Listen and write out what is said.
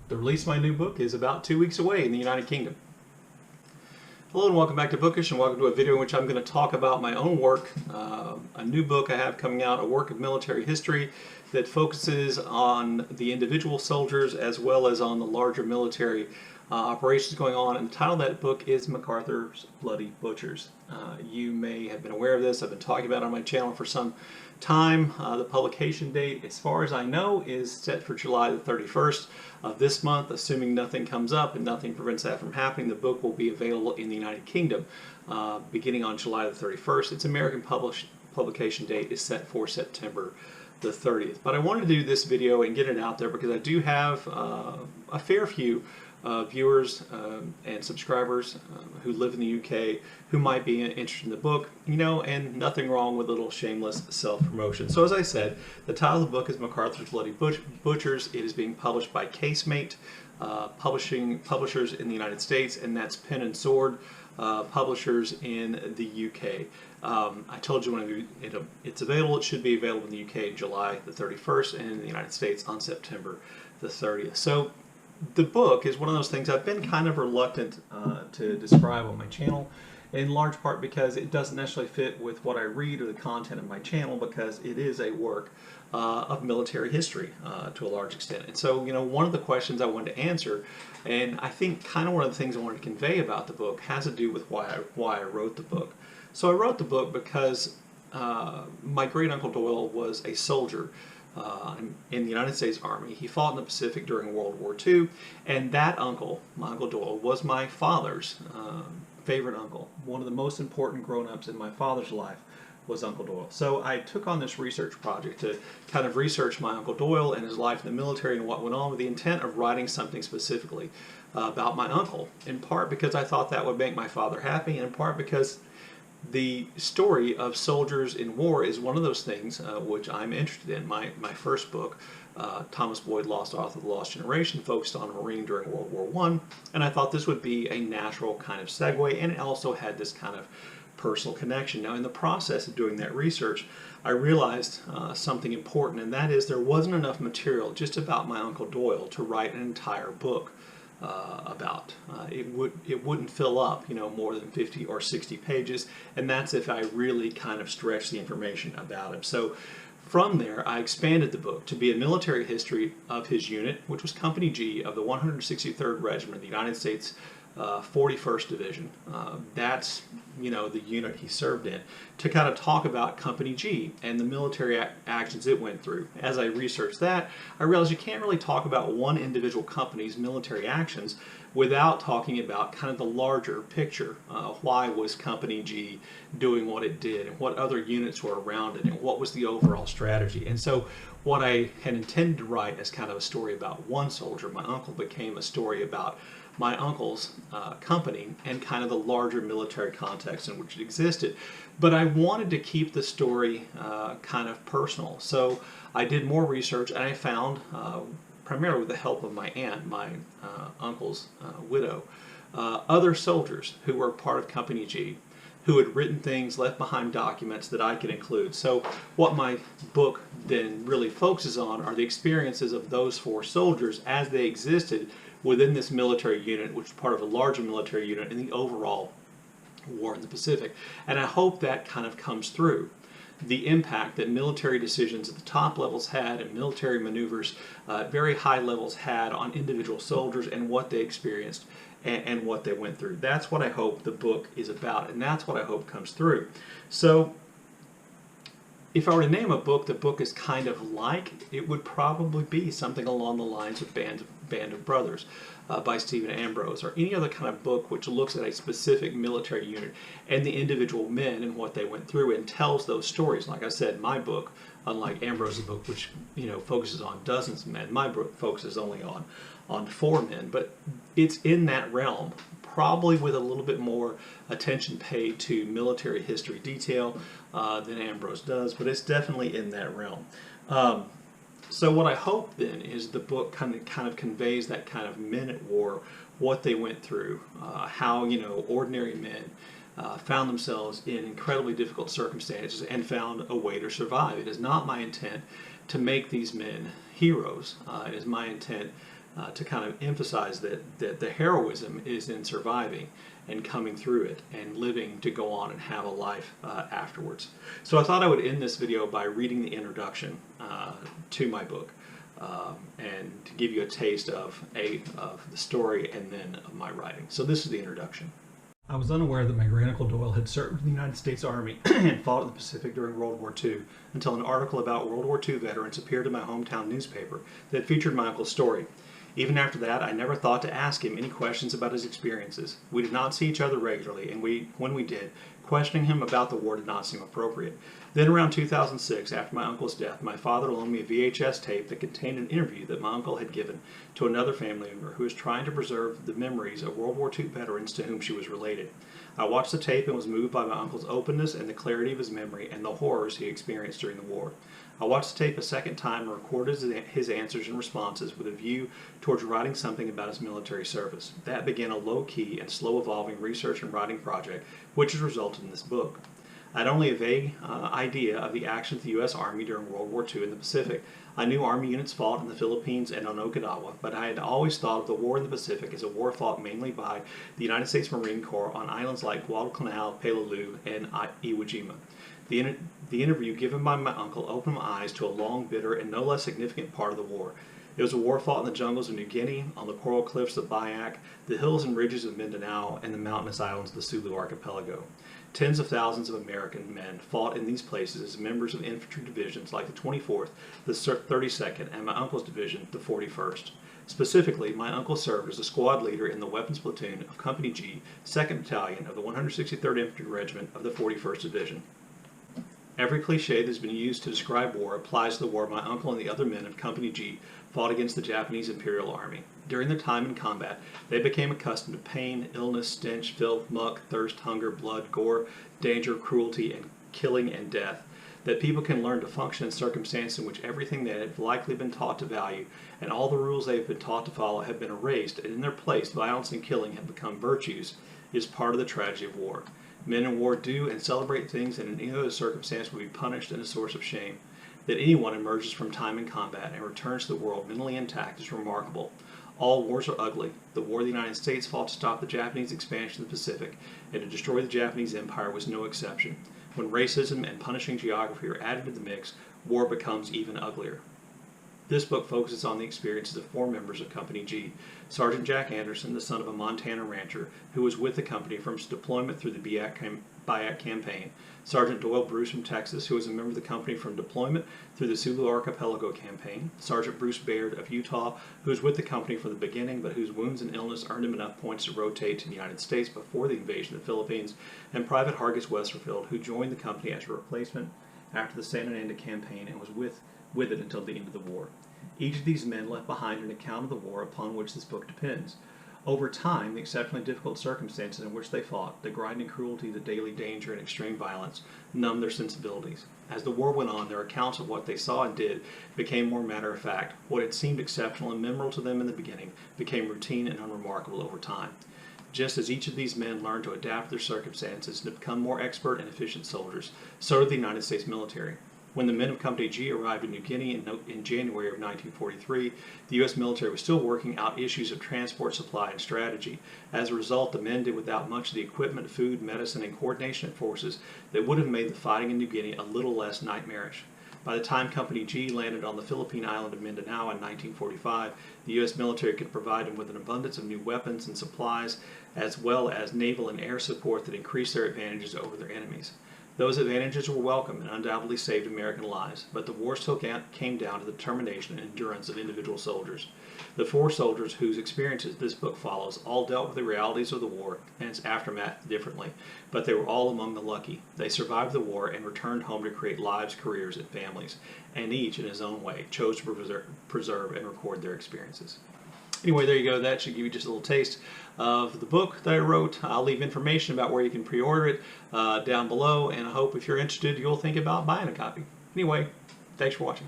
The release of my new book is about 2 weeks away in the United Kingdom. Hello and welcome back to Bookish, and welcome to a video in which I'm going to talk about my own work, a new book I have coming out, a work of military history that focuses on the individual soldiers as well as on the larger military operations going on. And the title of that book is MacArthur's Bloody Butchers. You may have been aware of this. I've been talking about it on my channel for some time. The publication date, as far as I know, is set for July the 31st of this month. Assuming nothing comes up and nothing prevents that from happening, the book will be available in the United Kingdom beginning on July the 31st. Its American publication date is set for September the 30th. But I wanted to do this video and get it out there because I do have a fair few viewers and subscribers who live in the UK who might be interested in the book, and nothing wrong with a little shameless self-promotion. So as I said, the title of the book is MacArthur's Bloody Butchers. It is being published by Casemate, publishers in the United States, and that's Pen and Sword publishers in the UK. I told you when it's available, it should be available in the UK in July the 31st and in the United States on September the 30th. So the book is one of those things I've been kind of reluctant to describe on my channel, in large part because it doesn't necessarily fit with what I read or the content of my channel, because it is a work of military history to a large extent. And so, one of the questions I wanted to answer, and I think kind of one of the things I wanted to convey about the book, has to do with why I wrote the book. So I wrote the book because my great uncle Doyle was a soldier in the United States Army. He fought in the Pacific during World War II, and that uncle, my Uncle Doyle, was my father's favorite uncle. One of the most important grown-ups in my father's life was Uncle Doyle. So I took on this research project to kind of research my Uncle Doyle and his life in the military and what went on, with the intent of writing something specifically about my uncle, in part because I thought that would make my father happy, and in part because the story of soldiers in war is one of those things which I'm interested in. My first book, Thomas Boyd, Lost Author of the Lost Generation, focused on a Marine during World War I, and I thought this would be a natural kind of segue, and it also had this kind of personal connection. Now, in the process of doing that research, I realized something important, and that is there wasn't enough material just about my Uncle Doyle to write an entire book about. It wouldn't fill up, more than 50 or 60 pages, and that's if I really kind of stretch the information about him. So from there, I expanded the book to be a military history of his unit, which was Company G of the 163rd Regiment of the United States 41st Division. That's, the unit he served in, to kind of talk about Company G and the military actions it went through. As I researched that, I realized you can't really talk about one individual company's military actions without talking about kind of the larger picture. Why was Company G doing what it did, and what other units were around it, and what was the overall strategy? And so what I had intended to write as kind of a story about one soldier, my uncle, became a story about my uncle's company and kind of the larger military context in which it existed. But I wanted to keep the story kind of personal. So I did more research, and I found, primarily with the help of my aunt, my uncle's widow, other soldiers who were part of Company G, who had written things, left behind documents that I could include. So what my book then really focuses on are the experiences of those four soldiers as they existed within this military unit, which is part of a larger military unit in the overall war in the Pacific. And I hope that kind of comes through. The impact that military decisions at the top levels had, and military maneuvers at very high levels had, on individual soldiers and what they experienced and what they went through. That's what I hope the book is about, and that's what I hope comes through. So if I were to name a book the book is kind of like, it would probably be something along the lines of Band of Brothers by Stephen Ambrose, or any other kind of book which looks at a specific military unit and the individual men and what they went through and tells those stories. Like I said, my book, unlike Ambrose's book, which focuses on dozens of men, my book focuses only on 4 men, but it's in that realm, probably with a little bit more attention paid to military history detail than Ambrose does, but it's definitely in that realm. So what I hope then is the book kind of conveys that kind of men at war, what they went through, how ordinary men found themselves in incredibly difficult circumstances and found a way to survive. It is not my intent to make these men heroes. It is my intent to kind of emphasize that the heroism is in surviving and coming through it and living to go on and have a life afterwards. So I thought I would end this video by reading the introduction to my book and to give you a taste of the story and then of my writing. So this is the introduction. I was unaware that my great uncle Doyle had served in the United States Army and fought in the Pacific during World War II until an article about World War II veterans appeared in my hometown newspaper that featured my uncle's story. Even after that, I never thought to ask him any questions about his experiences. We did not see each other regularly, and when we did, questioning him about the war did not seem appropriate. Then around 2006, after my uncle's death, my father loaned me a VHS tape that contained an interview that my uncle had given to another family member who was trying to preserve the memories of World War II veterans to whom she was related. I watched the tape and was moved by my uncle's openness and the clarity of his memory and the horrors he experienced during the war. I watched the tape a second time and recorded his answers and responses with a view towards writing something about his military service. That began a low-key and slow-evolving research and writing project, which has resulted in this book. I had only a vague idea of the actions of the U.S. Army during World War II in the Pacific. I knew Army units fought in the Philippines and on Okinawa, but I had always thought of the war in the Pacific as a war fought mainly by the United States Marine Corps on islands like Guadalcanal, Peleliu, and Iwo Jima. The interview given by my uncle opened my eyes to a long, bitter, and no less significant part of the war. It was a war fought in the jungles of New Guinea, on the coral cliffs of Biak, the hills and ridges of Mindanao, and the mountainous islands of the Sulu archipelago. Tens of thousands of American men fought in these places as members of infantry divisions like the 24th, the 32nd, and my uncle's division, the 41st. Specifically, my uncle served as a squad leader in the weapons platoon of Company G, 2nd Battalion of the 163rd Infantry Regiment of the 41st Division. Every cliche that has been used to describe war applies to the war my uncle and the other men of Company G fought against the Japanese Imperial Army. During their time in combat, they became accustomed to pain, illness, stench, filth, muck, thirst, hunger, blood, gore, danger, cruelty, and killing and death. That people can learn to function in circumstances in which everything they have likely been taught to value and all the rules they have been taught to follow have been erased, and in their place violence and killing have become virtues, is part of the tragedy of war. Men in war do and celebrate things that in any other circumstance would be punished and a source of shame. That anyone emerges from time in combat and returns to the world mentally intact is remarkable. All wars are ugly. The war the United States fought to stop the Japanese expansion of the Pacific and to destroy the Japanese Empire was no exception. When racism and punishing geography are added to the mix, war becomes even uglier. This book focuses on the experiences of 4 members of Company G. Sergeant Jack Anderson, the son of a Montana rancher who was with the company from its deployment through the Biak campaign. Sergeant Doyle Bruce from Texas, who was a member of the company from deployment through the Sulu Archipelago campaign. Sergeant Bruce Baird of Utah, who was with the company from the beginning, but whose wounds and illness earned him enough points to rotate to the United States before the invasion of the Philippines. And Private Hargis Westerfield, who joined the company as a replacement after the San Fernando campaign and was with it until the end of the war. Each of these men left behind an account of the war upon which this book depends. Over time, the exceptionally difficult circumstances in which they fought, the grinding cruelty, the daily danger, and extreme violence, numbed their sensibilities. As the war went on, their accounts of what they saw and did became more matter-of-fact. What had seemed exceptional and memorable to them in the beginning became routine and unremarkable over time. Just as each of these men learned to adapt to their circumstances and to become more expert and efficient soldiers, so did the United States military. When the men of Company G arrived in New Guinea in January of 1943, the U.S. military was still working out issues of transport supply and strategy. As a result, the men did without much of the equipment, food, medicine, and coordination of forces that would have made the fighting in New Guinea a little less nightmarish. By the time Company G landed on the Philippine island of Mindanao in 1945, the U.S. military could provide them with an abundance of new weapons and supplies, as well as naval and air support that increased their advantages over their enemies. Those advantages were welcome and undoubtedly saved American lives, but the war still came down to the determination and endurance of individual soldiers. The 4 soldiers whose experiences this book follows all dealt with the realities of the war and its aftermath differently, but they were all among the lucky. They survived the war and returned home to create lives, careers, and families, and each, in his own way, chose to preserve and record their experiences. Anyway, there you go. That should give you just a little taste of the book that I wrote. I'll leave information about where you can pre-order it down below, and I hope if you're interested, you'll think about buying a copy. Anyway, thanks for watching.